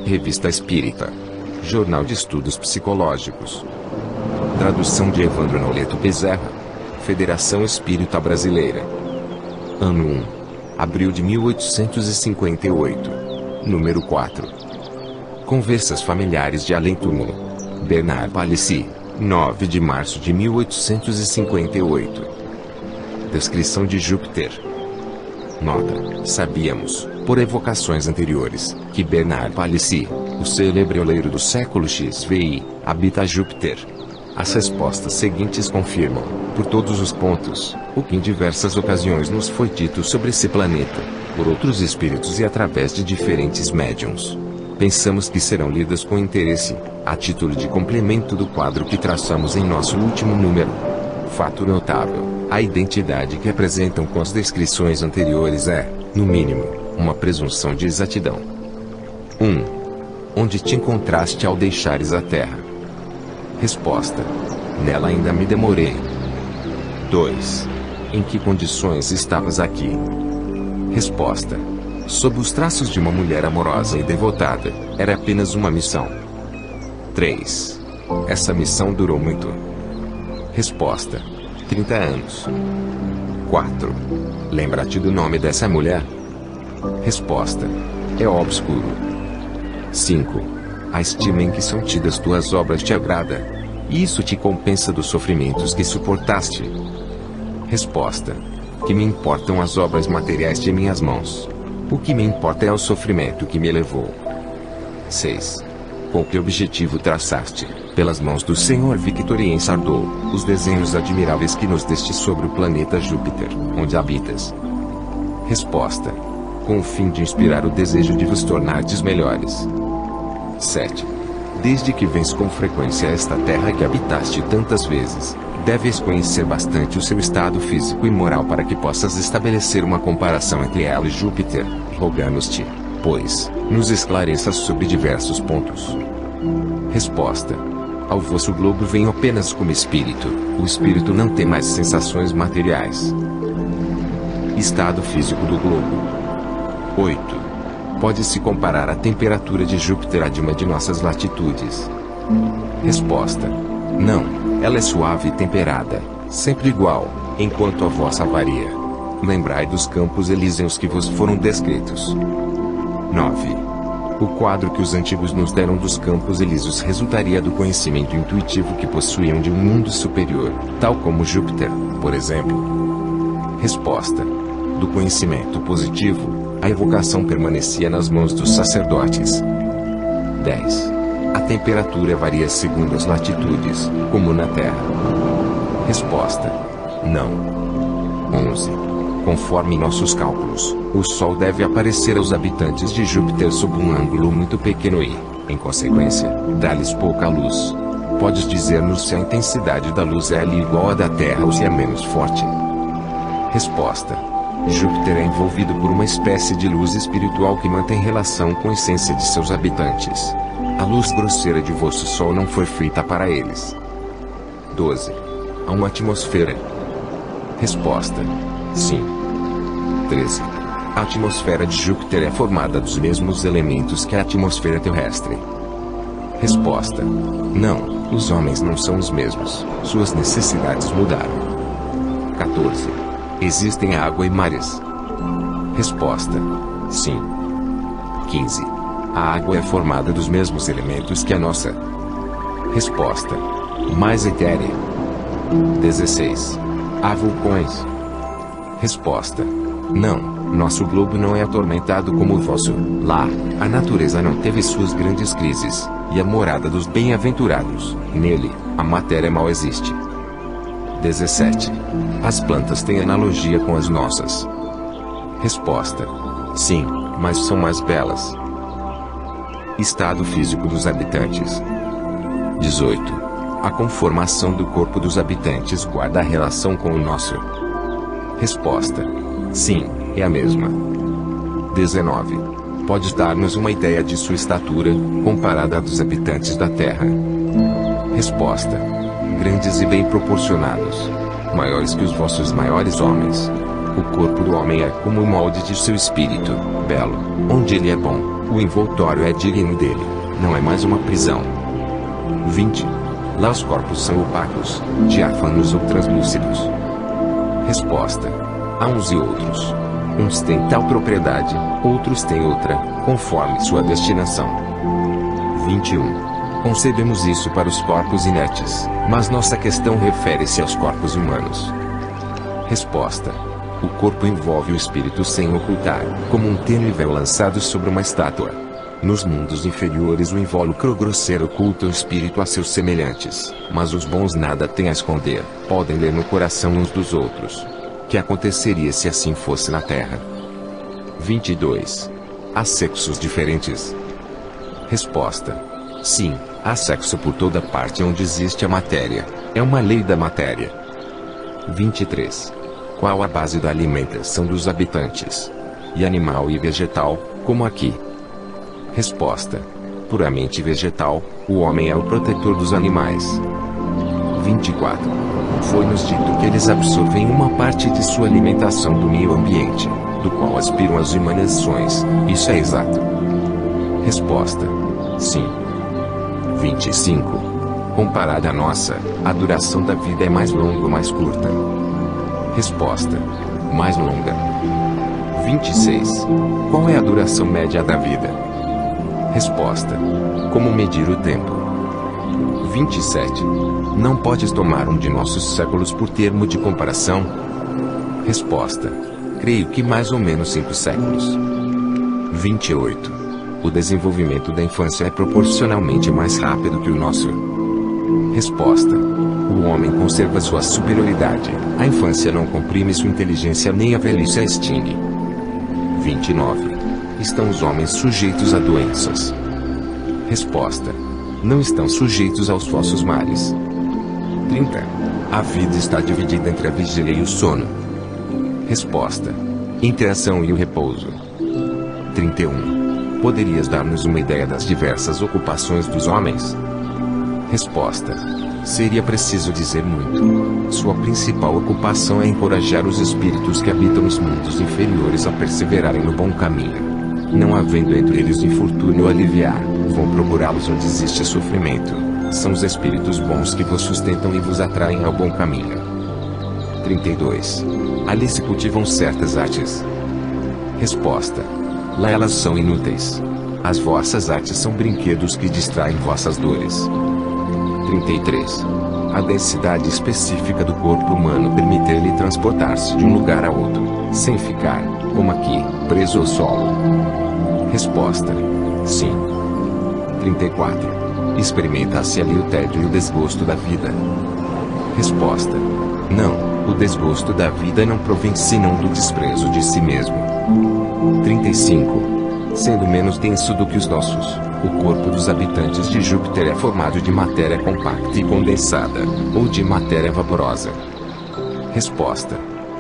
Revista Espírita. Jornal de Estudos Psicológicos. Tradução de Evandro Noleto Bezerra. Federação Espírita Brasileira. Ano 1. Abril de 1858. Número 4. Conversas familiares de além-túmulo. Bernard Palissy. 9 de março de 1858. Descrição de Júpiter. Nota: sabíamos, por evocações anteriores, que Bernard Palissy, o célebre oleiro do século XVI, habita Júpiter. As respostas seguintes confirmam, por todos os pontos, o que em diversas ocasiões nos foi dito sobre esse planeta, por outros espíritos e através de diferentes médiuns. Pensamos que serão lidas com interesse, a título de complemento do quadro que traçamos em nosso último número. Fato notável: a identidade que apresentam com as descrições anteriores é, no mínimo, uma presunção de exatidão. 1. Onde te encontraste ao deixares a Terra? Resposta: nela ainda me demorei. 2. Em que condições estavas aqui? Resposta: sob os traços de uma mulher amorosa e devotada, era apenas uma missão. 3. Essa missão durou muito. Resposta: 30 anos. 4. Lembra-te do nome dessa mulher? Resposta: é obscuro. 5. A estima em que são tidas tuas obras te agrada? E isso te compensa dos sofrimentos que suportaste? Resposta: que me importam as obras materiais de minhas mãos? O que me importa é o sofrimento que me elevou. 6. Com que objetivo traçaste, pelas mãos do Senhor Victorien Sardou, os desenhos admiráveis que nos deste sobre o planeta Júpiter, onde habitas? Resposta: com o fim de inspirar o desejo de vos tornardes melhores. 7. Desde que vens com frequência a esta terra que habitaste tantas vezes, deves conhecer bastante o seu estado físico e moral para que possas estabelecer uma comparação entre ela e Júpiter. Rogamos-te, pois, nos esclareças sobre diversos pontos. Resposta: ao vosso globo venho apenas como espírito. O espírito não tem mais sensações materiais. Estado físico do globo. 8. Pode-se comparar a temperatura de Júpiter à de uma de nossas latitudes? Resposta: não, ela é suave e temperada, sempre igual, enquanto a vossa varia. Lembrai dos campos elíseos que vos foram descritos. 9. O quadro que os antigos nos deram dos campos elíseos resultaria do conhecimento intuitivo que possuíam de um mundo superior, tal como Júpiter, por exemplo. Resposta: do conhecimento positivo, a evocação permanecia nas mãos dos sacerdotes. 10. A temperatura varia segundo as latitudes, como na Terra. Resposta: não. 11. Conforme nossos cálculos, o Sol deve aparecer aos habitantes de Júpiter sob um ângulo muito pequeno e, em consequência, dá-lhes pouca luz. Podes dizer-nos se a intensidade da luz é ali igual à da Terra ou se é menos forte? Resposta: Júpiter é envolvido por uma espécie de luz espiritual que mantém relação com a essência de seus habitantes. A luz grosseira de vosso Sol não foi feita para eles. 12. Há uma atmosfera? Resposta: sim. 13. A atmosfera de Júpiter é formada dos mesmos elementos que a atmosfera terrestre? Resposta: não, os homens não são os mesmos, suas necessidades mudaram. 14. Existem água e mares? Resposta: sim. 15. A água é formada dos mesmos elementos que a nossa? Resposta: mais etérea. 16. Há vulcões? Resposta: não, nosso globo não é atormentado como o vosso. Lá, a natureza não teve suas grandes crises, e a morada dos bem-aventurados, nele, a matéria mal existe. 17. As plantas têm analogia com as nossas? Resposta: sim, mas são mais belas. Estado físico dos habitantes. 18. A conformação do corpo dos habitantes guarda relação com o nosso? Resposta: sim, é a mesma. 19. Pode dar-nos uma ideia de sua estatura, comparada à dos habitantes da Terra? Resposta: grandes e bem proporcionados, maiores que os vossos maiores homens. O corpo do homem é como o molde de seu espírito, belo, onde ele é bom. O envoltório é digno dele, não é mais uma prisão. 20. Lá os corpos são opacos, diáfanos ou translúcidos. Resposta. Há uns e outros. Uns têm tal propriedade, outros têm outra, conforme sua destinação. 21. Concebemos isso para os corpos inertes, mas nossa questão refere-se aos corpos humanos. Resposta. O corpo envolve o espírito sem ocultar, como um tênue véu lançado sobre uma estátua. Nos mundos inferiores o invólucro grosseiro oculta o espírito a seus semelhantes, mas os bons nada têm a esconder, podem ler no coração uns dos outros. Que aconteceria se assim fosse na Terra? 22. Há sexos diferentes? Resposta. Sim, há sexo por toda parte onde existe a matéria. É uma lei da matéria. 23. Qual a base da alimentação dos habitantes? E animal e vegetal, como aqui? Resposta. Puramente vegetal, o homem é o protetor dos animais. 24. Foi-nos dito que eles absorvem uma parte de sua alimentação do meio ambiente, do qual aspiram as emanações. Isso é exato? Resposta. Sim. 25. Comparada à nossa, a duração da vida é mais longa ou mais curta? Resposta. Mais longa. 26. Qual é a duração média da vida? Resposta. Como medir o tempo? 27. Não podes tomar um de nossos séculos por termo de comparação? Resposta. Creio que mais ou menos 5 séculos. 28. O desenvolvimento da infância é proporcionalmente mais rápido que o nosso? Resposta. O homem conserva sua superioridade, a infância não comprime sua inteligência nem a velhice a extingue. 29. Estão os homens sujeitos a doenças? Resposta. Não estão sujeitos aos vossos males. 30. A vida está dividida entre a vigília e o sono? Resposta. Entre a ação e o repouso. 31. Poderias dar-nos uma ideia das diversas ocupações dos homens? Resposta. Seria preciso dizer muito. Sua principal ocupação é encorajar os espíritos que habitam os mundos inferiores a perseverarem no bom caminho. Não havendo entre eles infortúnio aliviar, vão procurá-los onde existe sofrimento. São os espíritos bons que vos sustentam e vos atraem ao bom caminho. 32. Ali se cultivam certas artes? Resposta. Lá elas são inúteis. As vossas artes são brinquedos que distraem vossas dores. 33. A densidade específica do corpo humano permite-lhe transportar-se de um lugar a outro, sem ficar, como aqui, preso ao solo. Resposta. Sim. 34. Experimenta-se ali o tédio e o desgosto da vida? Resposta. Não, o desgosto da vida não provém senão do desprezo de si mesmo. 35. Sendo menos denso do que os nossos, o corpo dos habitantes de Júpiter é formado de matéria compacta e condensada, ou de matéria vaporosa? Resposta.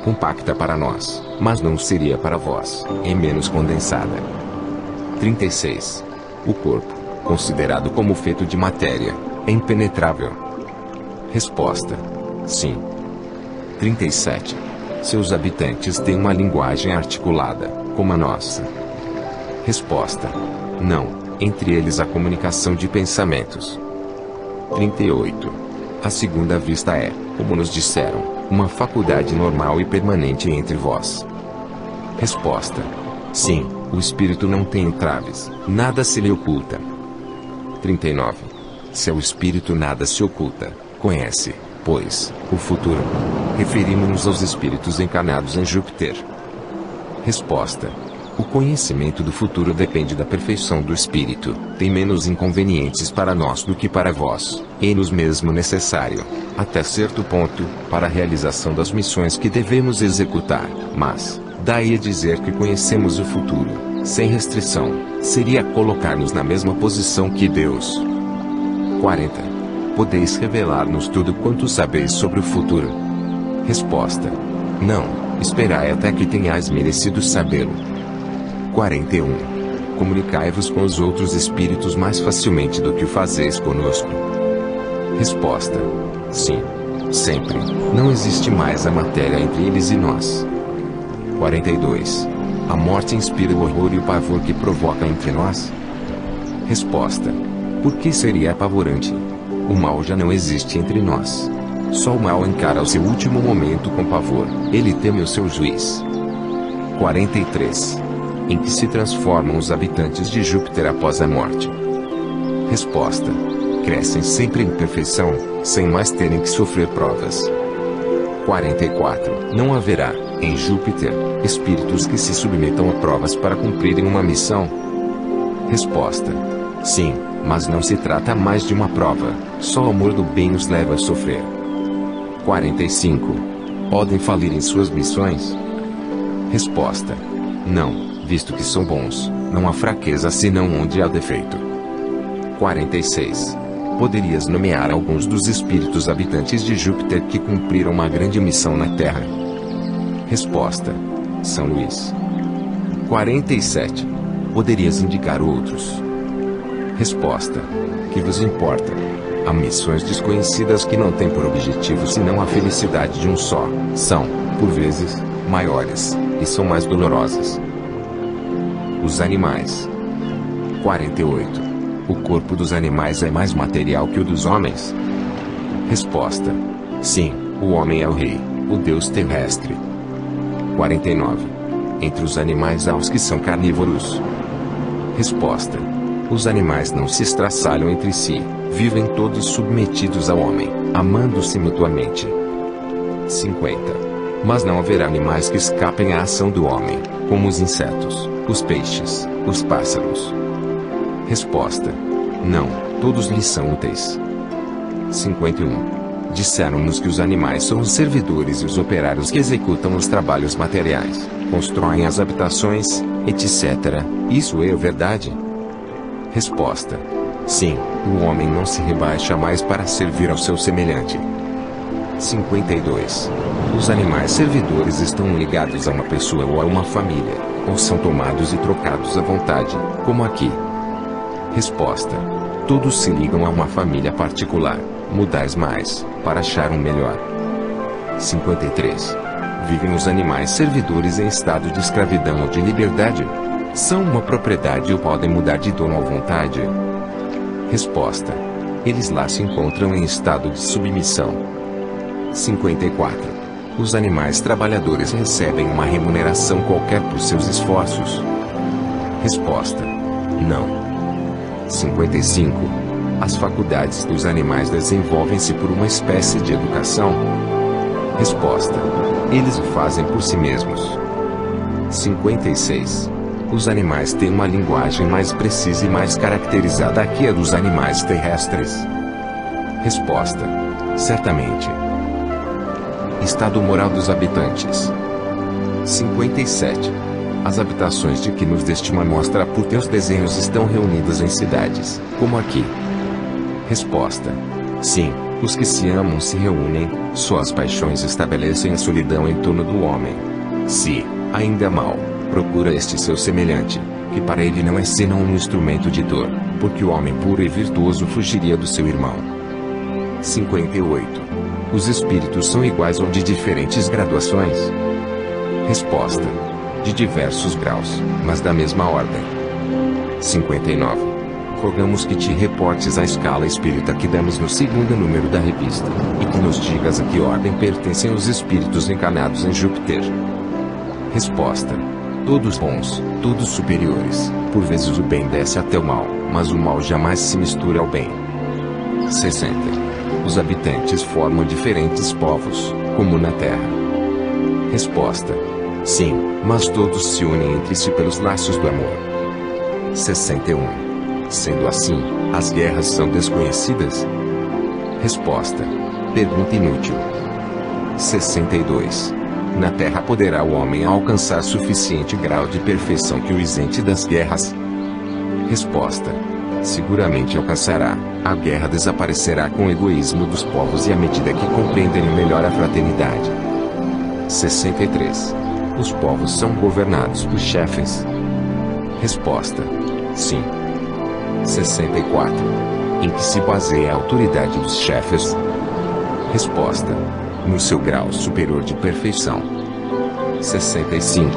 Compacta para nós, mas não seria para vós, e menos condensada. 36. O corpo, considerado como feito de matéria, é impenetrável? Resposta. Sim. 37. Seus habitantes têm uma linguagem articulada, como a nossa? Resposta. Não, entre eles há comunicação de pensamentos. 38. A segunda vista é, como nos disseram, uma faculdade normal e permanente entre vós? Resposta. Sim, o espírito não tem entraves, nada se lhe oculta. 39. Se ao espírito nada se oculta, conhece, pois, o futuro. Referimos-nos aos espíritos encarnados em Júpiter. Resposta. O conhecimento do futuro depende da perfeição do espírito, tem menos inconvenientes para nós do que para vós, e nos mesmo necessário, até certo ponto, para a realização das missões que devemos executar, mas, daí a dizer que conhecemos o futuro, sem restrição, seria colocar-nos na mesma posição que Deus. 40. Podeis revelar-nos tudo quanto sabeis sobre o futuro? Resposta. Não, esperai até que tenhais merecido sabê-lo. 41. Comunicai-vos com os outros espíritos mais facilmente do que o fazeis conosco? Resposta. Sim. Sempre. Não existe mais a matéria entre eles e nós. 42. A morte inspira o horror e o pavor que provoca entre nós? Resposta: por que seria apavorante? O mal já não existe entre nós. Só o mal encara o seu último momento com pavor. Ele teme o seu juiz. 43. Em que se transformam os habitantes de Júpiter após a morte? Resposta: crescem sempre em perfeição, sem mais terem que sofrer provas. 44. Não haverá, em Júpiter, espíritos que se submetam a provas para cumprirem uma missão? Resposta: sim, mas não se trata mais de uma prova, só o amor do bem os leva a sofrer. 45. Podem falir em suas missões? Resposta: não, visto que são bons, não há fraqueza senão onde há defeito. 46. Poderias nomear alguns dos espíritos habitantes de Júpiter que cumpriram uma grande missão na Terra? Resposta: São Luís. 47. Poderias indicar outros? Resposta: que vos importa? Há missões desconhecidas que não têm por objetivo senão a felicidade de um só. São, por vezes, maiores, e são mais dolorosas. Os animais. 48. O corpo dos animais é mais material que o dos homens? Resposta: sim, o homem é o rei, o deus terrestre. 49. Entre os animais há os que são carnívoros? Resposta: os animais não se estraçalham entre si, vivem todos submetidos ao homem, amando-se mutuamente. 50. Mas não haverá animais que escapem à ação do homem, como os insetos, os peixes, os pássaros. Resposta: não, todos lhes são úteis. 51. Disseram-nos que os animais são os servidores e os operários que executam os trabalhos materiais, constroem as habitações, etc. Isso é verdade? Resposta: sim, o homem não se rebaixa mais para servir ao seu semelhante. 52. Os animais servidores estão ligados a uma pessoa ou a uma família, ou são tomados e trocados à vontade, como aqui? Resposta: todos se ligam a uma família particular, mudais mais, para achar um melhor. 53. Vivem os animais servidores em estado de escravidão ou de liberdade? São uma propriedade ou podem mudar de dono à vontade? Resposta: eles lá se encontram em estado de submissão. 54. Os animais trabalhadores recebem uma remuneração qualquer por seus esforços? Resposta: não. 55. As faculdades dos animais desenvolvem-se por uma espécie de educação? Resposta: eles o fazem por si mesmos. 56. Os animais têm uma linguagem mais precisa e mais caracterizada que a dos animais terrestres? Resposta: certamente. Estado moral dos habitantes. 57. As habitações de que nos deste uma mostra por teus desenhos estão reunidas em cidades, como aqui? Resposta: sim, os que se amam se reúnem, suas paixões estabelecem a solidão em torno do homem. Se, ainda mal, procura este seu semelhante, que para ele não é senão um instrumento de dor, porque o homem puro e virtuoso fugiria do seu irmão. 58. Os espíritos são iguais ou de diferentes graduações? Resposta: de diversos graus, mas da mesma ordem. 59. Rogamos que te reportes à escala espírita que damos no segundo número da revista, e que nos digas a que ordem pertencem os espíritos encarnados em Júpiter. Resposta: todos bons, todos superiores. Por vezes o bem desce até o mal, mas o mal jamais se mistura ao bem. 60. Os habitantes formam diferentes povos, como na Terra? Resposta: sim, mas todos se unem entre si pelos laços do amor. 61. Sendo assim, as guerras são desconhecidas? Resposta: pergunta inútil. 62. Na Terra poderá o homem alcançar suficiente grau de perfeição que o isente das guerras? Resposta: seguramente alcançará. A guerra desaparecerá com o egoísmo dos povos e à medida que compreenderem melhor a fraternidade. 63. Os povos são governados por chefes? Resposta: sim. 64. Em que se baseia a autoridade dos chefes? Resposta: no seu grau superior de perfeição. 65.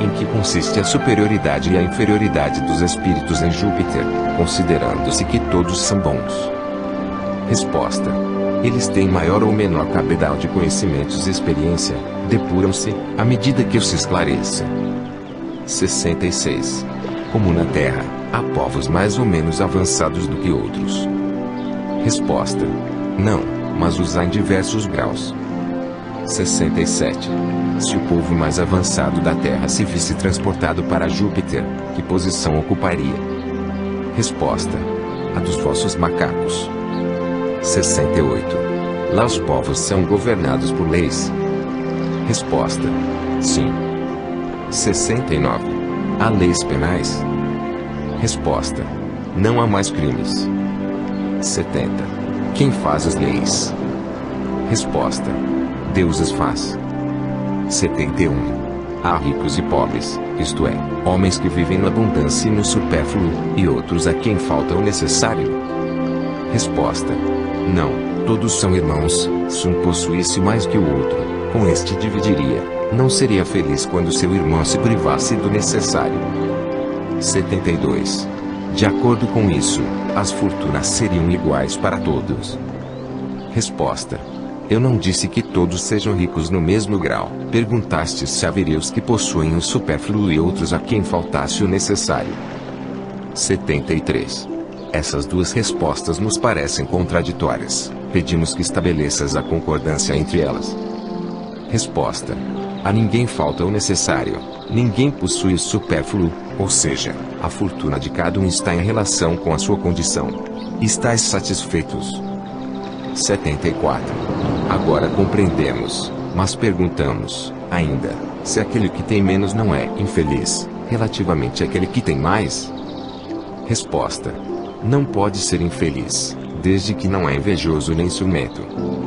Em que consiste a superioridade e a inferioridade dos espíritos em Júpiter, considerando-se que todos são bons? Resposta: eles têm maior ou menor cabedal de conhecimentos e experiência, depuram-se, à medida que os esclarecem. 66. Como na Terra, há povos mais ou menos avançados do que outros? Resposta: não, mas os há em diversos graus. 67. Se o povo mais avançado da Terra se visse transportado para Júpiter, que posição ocuparia? Resposta: a dos vossos macacos. 68. Lá os povos são governados por leis? Resposta: sim. 69. Há leis penais? Resposta: não há mais crimes. 70. Quem faz as leis? Resposta: Deus as faz. 71. Há ricos e pobres, isto é, homens que vivem na abundância e no supérfluo, e outros a quem falta o necessário? Resposta: não, todos são irmãos. Se um possuísse mais que o outro, com este dividiria. Não seria feliz quando seu irmão se privasse do necessário. 72. De acordo com isso, as fortunas seriam iguais para todos? Resposta: eu não disse que todos sejam ricos no mesmo grau. Perguntaste se haveria os que possuem o supérfluo e outros a quem faltasse o necessário. 73. Essas duas respostas nos parecem contraditórias. Pedimos que estabeleças a concordância entre elas. Resposta: a ninguém falta o necessário, ninguém possui o supérfluo, ou seja, a fortuna de cada um está em relação com a sua condição. Estais satisfeitos? 74. Agora compreendemos, mas perguntamos, ainda, se aquele que tem menos não é infeliz, relativamente àquele que tem mais? Resposta: não pode ser infeliz, desde que não é invejoso nem ciumento.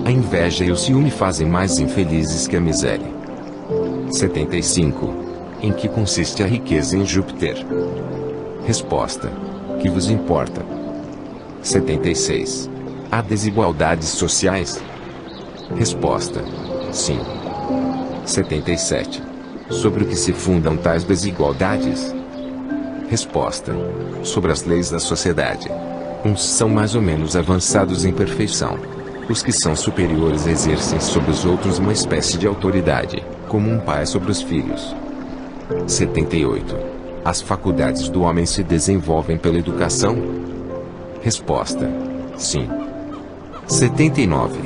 A inveja e o ciúme fazem mais infelizes que a miséria. 75. Em que consiste a riqueza em Júpiter? Resposta: que vos importa? 76. Há desigualdades sociais? Resposta: sim. 77. Sobre o que se fundam tais desigualdades? Resposta: sobre as leis da sociedade. Uns são mais ou menos avançados em perfeição. Os que são superiores exercem sobre os outros uma espécie de autoridade, como um pai sobre os filhos. 78. As faculdades do homem se desenvolvem pela educação? Resposta: sim. 79.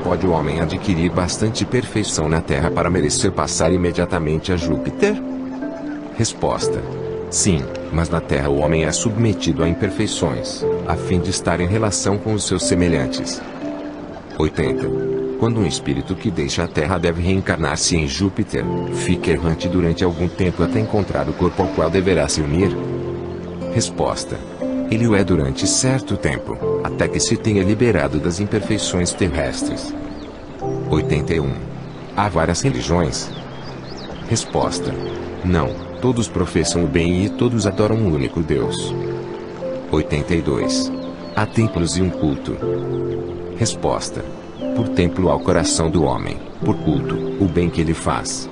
Pode o homem adquirir bastante perfeição na Terra para merecer passar imediatamente a Júpiter? Resposta: sim, mas na Terra o homem é submetido a imperfeições, a fim de estar em relação com os seus semelhantes. 80. Quando um espírito que deixa a Terra deve reencarnar-se em Júpiter, fica errante durante algum tempo até encontrar o corpo ao qual deverá se unir? Resposta: ele o é durante certo tempo, até que se tenha liberado das imperfeições terrestres. 81. Há várias religiões? Resposta: não, todos professam o bem e todos adoram um único Deus. 82. Há templos e um culto? Resposta: por templo ao coração do homem, por culto, o bem que ele faz.